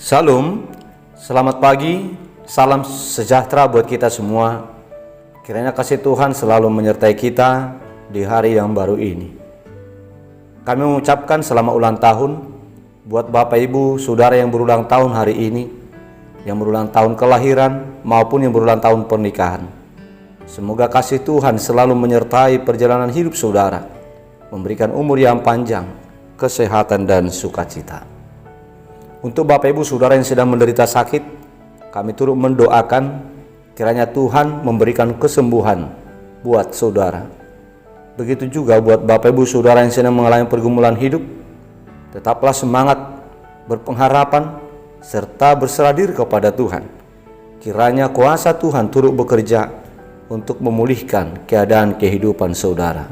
Salam, selamat pagi, salam sejahtera buat kita semua. Kiranya kasih Tuhan selalu menyertai kita di hari yang baru ini. Kami mengucapkan selamat ulang tahun buat Bapak Ibu Saudara yang berulang tahun hari ini, yang berulang tahun kelahiran maupun yang berulang tahun pernikahan. Semoga kasih Tuhan selalu menyertai perjalanan hidup saudara, memberikan umur yang panjang, kesehatan dan sukacita. Untuk Bapak Ibu Saudara yang sedang menderita sakit, kami turut mendoakan kiranya Tuhan memberikan kesembuhan buat saudara. Begitu juga buat Bapak Ibu Saudara yang sedang mengalami pergumulan hidup, tetaplah semangat, berpengharapan, serta berserah diri kepada Tuhan. Kiranya kuasa Tuhan turut bekerja untuk memulihkan keadaan kehidupan saudara.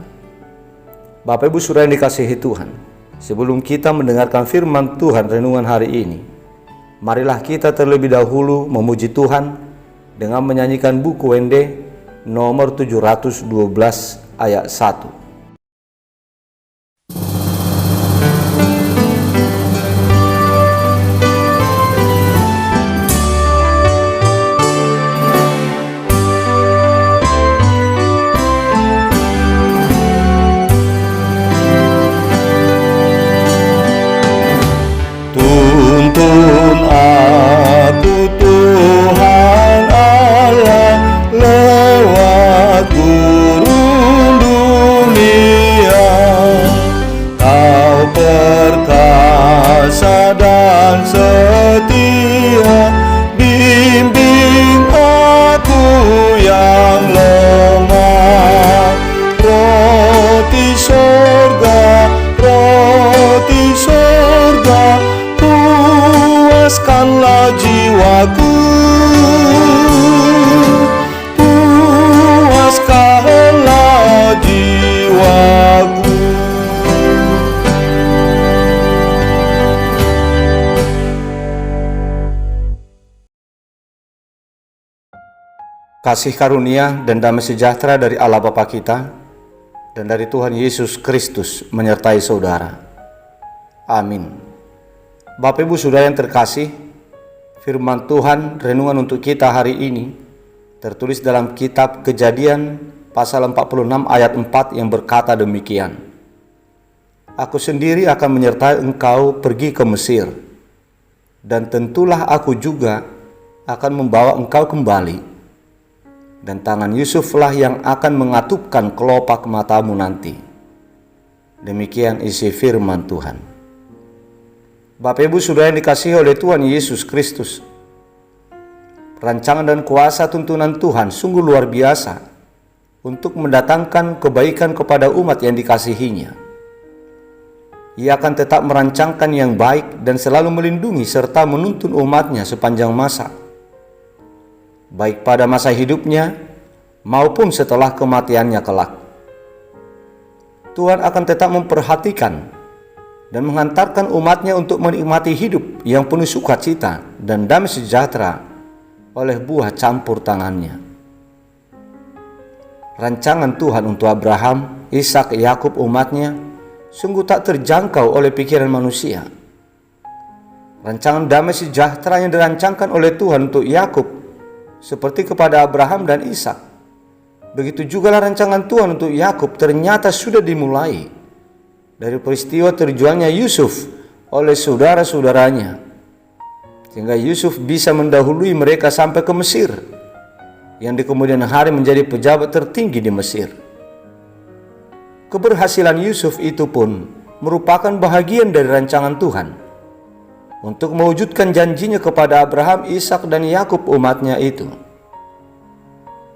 Bapak Ibu Saudara yang dikasihi Tuhan, sebelum kita mendengarkan firman Tuhan renungan hari ini, marilah kita terlebih dahulu memuji Tuhan dengan menyanyikan buku Wende nomor 712 ayat 1. Tuntun aku Tuhan Allah lewat gurun dunia. Kau perkasa dan setia, bimbing aku yang lemah. Roti sorga, puaskanlah jiwaku, puaskanlah jiwaku. Kasih karunia dan damai sejahtera dari Allah Bapa kita dan dari Tuhan Yesus Kristus menyertai saudara. Amin. Bapak Ibu Saudara yang terkasih, firman Tuhan renungan untuk kita hari ini tertulis dalam kitab Kejadian pasal 46 ayat 4 yang berkata demikian. Aku sendiri akan menyertai engkau pergi ke Mesir, dan tentulah aku juga akan membawa engkau kembali, dan tangan Yusuflah yang akan mengatupkan kelopak matamu nanti. Demikian isi firman Tuhan. Bapak Ibu Saudara yang dikasihi oleh Tuhan Yesus Kristus, rancangan dan kuasa tuntunan Tuhan sungguh luar biasa untuk mendatangkan kebaikan kepada umat yang dikasihinya. Ia akan tetap merancangkan yang baik dan selalu melindungi serta menuntun umatnya sepanjang masa, baik pada masa hidupnya maupun setelah kematiannya kelak. Tuhan akan tetap memperhatikan dan menghantarkan umatnya untuk menikmati hidup yang penuh sukacita dan damai sejahtera oleh buah campur tangannya. Rancangan Tuhan untuk Abraham, Ishak, Yakub umatnya sungguh tak terjangkau oleh pikiran manusia. Rancangan damai sejahtera yang dirancangkan oleh Tuhan untuk Yakub seperti kepada Abraham dan Ishak, begitu juga rancangan Tuhan untuk Yakub ternyata sudah dimulai dari peristiwa terjualnya Yusuf oleh saudara-saudaranya, sehingga Yusuf bisa mendahului mereka sampai ke Mesir, yang di kemudian hari menjadi pejabat tertinggi di Mesir. Keberhasilan Yusuf itu pun merupakan bahagian dari rancangan Tuhan untuk mewujudkan janjinya kepada Abraham, Ishak dan Yakub umatnya itu.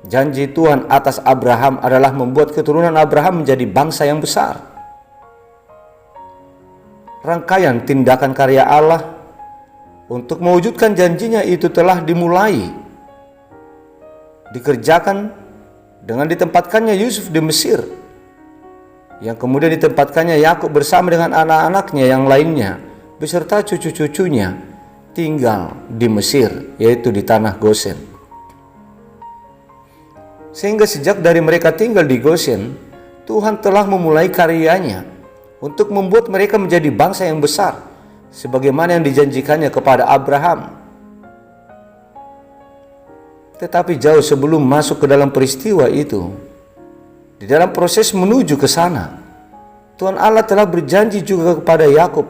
Janji Tuhan atas Abraham adalah membuat keturunan Abraham menjadi bangsa yang besar. Rangkaian tindakan karya Allah untuk mewujudkan janjinya itu telah dimulai, dikerjakan dengan ditempatkannya Yusuf di Mesir, yang kemudian ditempatkannya Yakub bersama dengan anak-anaknya yang lainnya beserta cucu-cucunya tinggal di Mesir, yaitu di tanah Gosen. Sehingga sejak dari mereka tinggal di Gosen, Tuhan telah memulai karyanya untuk membuat mereka menjadi bangsa yang besar sebagaimana yang dijanjikannya kepada Abraham. Tetapi jauh sebelum masuk ke dalam peristiwa itu, di dalam proses menuju ke sana, Tuhan Allah telah berjanji juga kepada Yakub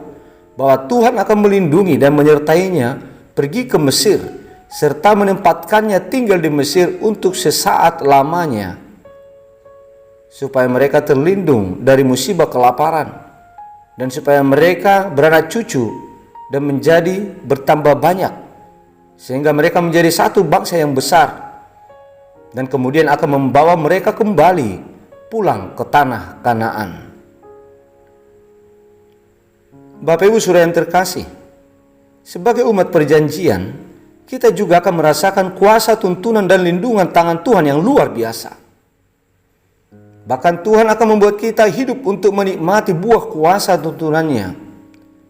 bahwa Tuhan akan melindungi dan menyertainya pergi ke Mesir, serta menempatkannya tinggal di Mesir untuk sesaat lamanya, supaya mereka terlindung dari musibah kelaparan, dan supaya mereka beranak cucu dan menjadi bertambah banyak, sehingga mereka menjadi satu bangsa yang besar, dan kemudian akan membawa mereka kembali pulang ke tanah Kanaan. Bapak Ibu Saudara yang terkasih, sebagai umat perjanjian, kita juga akan merasakan kuasa tuntunan dan lindungan tangan Tuhan yang luar biasa. Bahkan Tuhan akan membuat kita hidup untuk menikmati buah kuasa tuntunannya,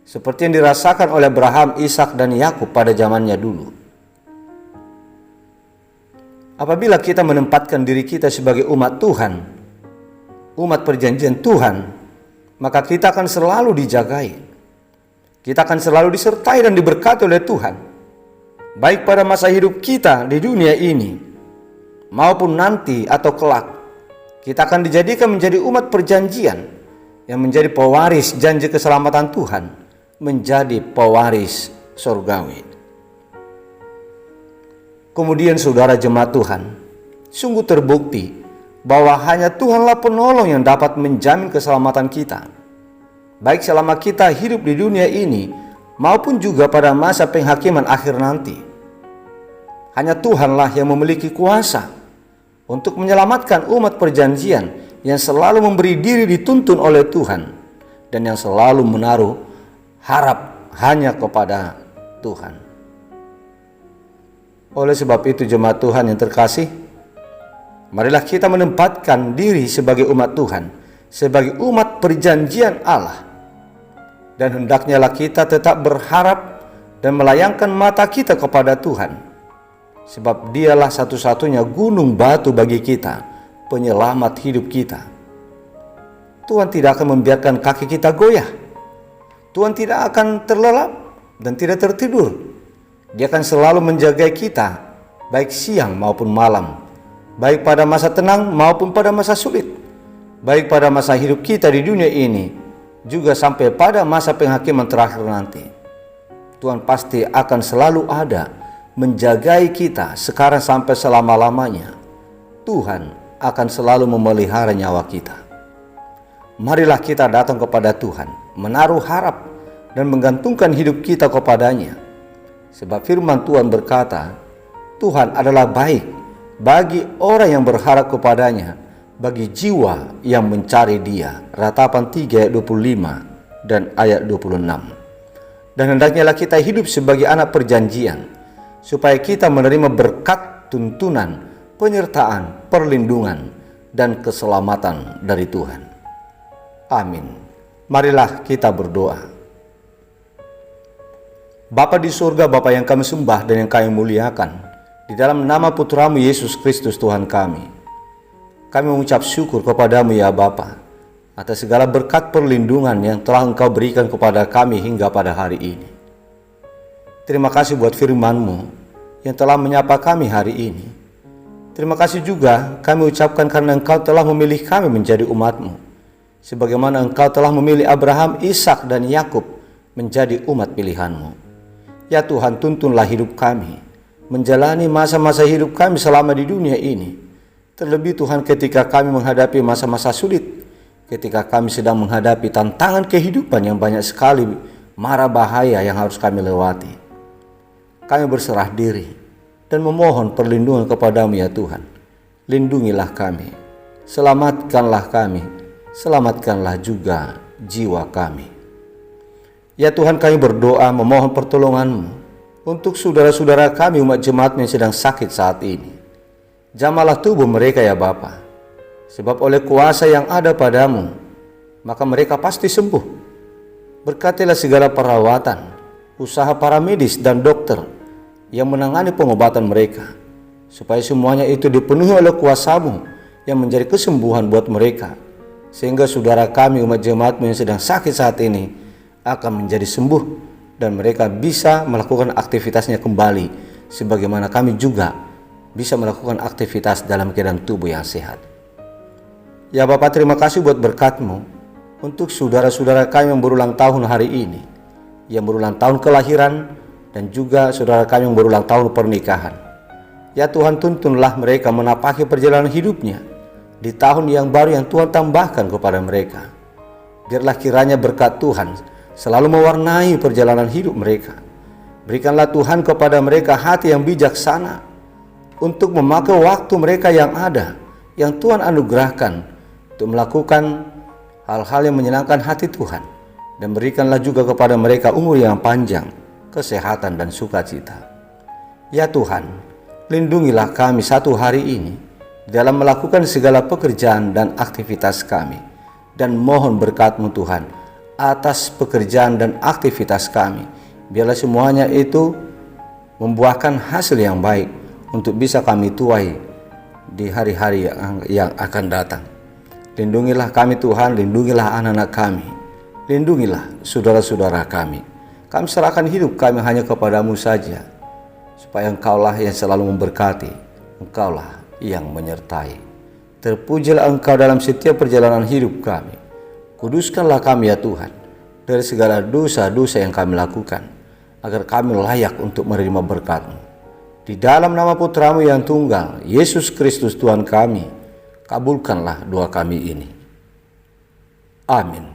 seperti yang dirasakan oleh Abraham, Ishak, dan Yakub pada zamannya dulu. Apabila kita menempatkan diri kita sebagai umat Tuhan, umat perjanjian Tuhan, maka kita akan selalu dijagai. Kita akan selalu disertai dan diberkati oleh Tuhan, baik pada masa hidup kita di dunia ini, maupun nanti atau kelak. Kita akan dijadikan menjadi umat perjanjian yang menjadi pewaris janji keselamatan Tuhan, menjadi pewaris surgawi. Kemudian saudara jemaat Tuhan, sungguh terbukti bahwa hanya Tuhanlah penolong yang dapat menjamin keselamatan kita, baik selama kita hidup di dunia ini maupun juga pada masa penghakiman akhir nanti. Hanya Tuhanlah yang memiliki kuasa untuk menyelamatkan umat perjanjian yang selalu memberi diri dituntun oleh Tuhan dan yang selalu menaruh harap hanya kepada Tuhan. Oleh sebab itu jemaat Tuhan yang terkasih, marilah kita menempatkan diri sebagai umat Tuhan, sebagai umat perjanjian Allah. Dan hendaknya kita tetap berharap dan melayangkan mata kita kepada Tuhan, sebab Dialah satu-satunya gunung batu bagi kita, penyelamat hidup kita. Tuhan tidak akan membiarkan kaki kita goyah. Tuhan tidak akan terlelap dan tidak tertidur. Dia akan selalu menjaga kita, baik siang maupun malam, baik pada masa tenang maupun pada masa sulit, baik pada masa hidup kita di dunia ini, juga sampai pada masa penghakiman terakhir nanti. Tuhan pasti akan selalu ada menjagai kita sekarang sampai selama-lamanya. Tuhan akan selalu memelihara nyawa kita. Marilah kita datang kepada Tuhan, menaruh harap dan menggantungkan hidup kita kepadanya. Sebab firman Tuhan berkata, Tuhan adalah baik bagi orang yang berharap kepadanya, bagi jiwa yang mencari Dia. Ratapan 3 ayat 25 dan ayat 26. Dan hendaknya kita hidup sebagai anak perjanjian, supaya kita menerima berkat tuntunan, penyertaan, perlindungan, dan keselamatan dari Tuhan. Amin. Marilah kita berdoa. Bapa di surga, Bapa yang kami sembah dan yang kami muliakan, di dalam nama Putramu Yesus Kristus Tuhan kami mengucap syukur kepadamu ya Bapa, atas segala berkat perlindungan yang telah Engkau berikan kepada kami hingga pada hari ini. Terima kasih buat firman-Mu yang telah menyapa kami hari ini. Terima kasih juga kami ucapkan karena Engkau telah memilih kami menjadi umat-Mu, sebagaimana Engkau telah memilih Abraham, Ishak, dan Yakub menjadi umat pilihan-Mu. Ya Tuhan, tuntunlah hidup kami, menjalani masa-masa hidup kami selama di dunia ini. Terlebih Tuhan, ketika kami menghadapi masa-masa sulit, ketika kami sedang menghadapi tantangan kehidupan yang banyak sekali mara bahaya yang harus kami lewati. Kami berserah diri dan memohon perlindungan kepadamu ya Tuhan. Lindungilah kami, selamatkanlah kami, selamatkanlah juga jiwa kami. Ya Tuhan, kami berdoa memohon pertolongan-Mu untuk saudara-saudara kami umat jemaat yang sedang sakit saat ini. Jamalah tubuh mereka ya Bapa, sebab oleh kuasa yang ada padamu, maka mereka pasti sembuh. Berkatilah segala perawatan, usaha para medis dan dokter yang menangani pengobatan mereka, supaya semuanya itu dipenuhi oleh kuasa-Mu yang menjadi kesembuhan buat mereka, sehingga saudara kami umat jemaat-Mu yang sedang sakit saat ini akan menjadi sembuh dan mereka bisa melakukan aktivitasnya kembali, sebagaimana kami juga bisa melakukan aktivitas dalam keadaan tubuh yang sehat. Ya Bapa, terima kasih buat berkat-Mu untuk saudara-saudara kami yang berulang tahun hari ini, yang berulang tahun kelahiran, dan juga saudara kami yang berulang tahun pernikahan. Ya Tuhan, tuntunlah mereka menapaki perjalanan hidupnya di tahun yang baru yang Tuhan tambahkan kepada mereka. Biarlah kiranya berkat Tuhan selalu mewarnai perjalanan hidup mereka. Berikanlah Tuhan kepada mereka hati yang bijaksana untuk memakai waktu mereka yang ada, yang Tuhan anugerahkan untuk melakukan hal-hal yang menyenangkan hati Tuhan. Dan berikanlah juga kepada mereka umur yang panjang, kesehatan dan sukacita. Ya Tuhan, lindungilah kami satu hari ini dalam melakukan segala pekerjaan dan aktivitas kami. Dan mohon berkat-Mu Tuhan atas pekerjaan dan aktivitas kami. Biarlah semuanya itu membuahkan hasil yang baik untuk bisa kami tuai di hari-hari yang akan datang. Lindungilah kami Tuhan, lindungilah anak-anak kami, lindungilah saudara-saudara kami. Kami serahkan hidup kami hanya kepada-Mu saja, supaya Engkaulah yang selalu memberkati, Engkaulah yang menyertai. Terpujilah Engkau dalam setiap perjalanan hidup kami. Kuduskanlah kami ya Tuhan dari segala dosa-dosa yang kami lakukan, agar kami layak untuk menerima berkat-Mu. Di dalam nama Putra-Mu yang tunggal, Yesus Kristus Tuhan kami, kabulkanlah doa kami ini. Amin.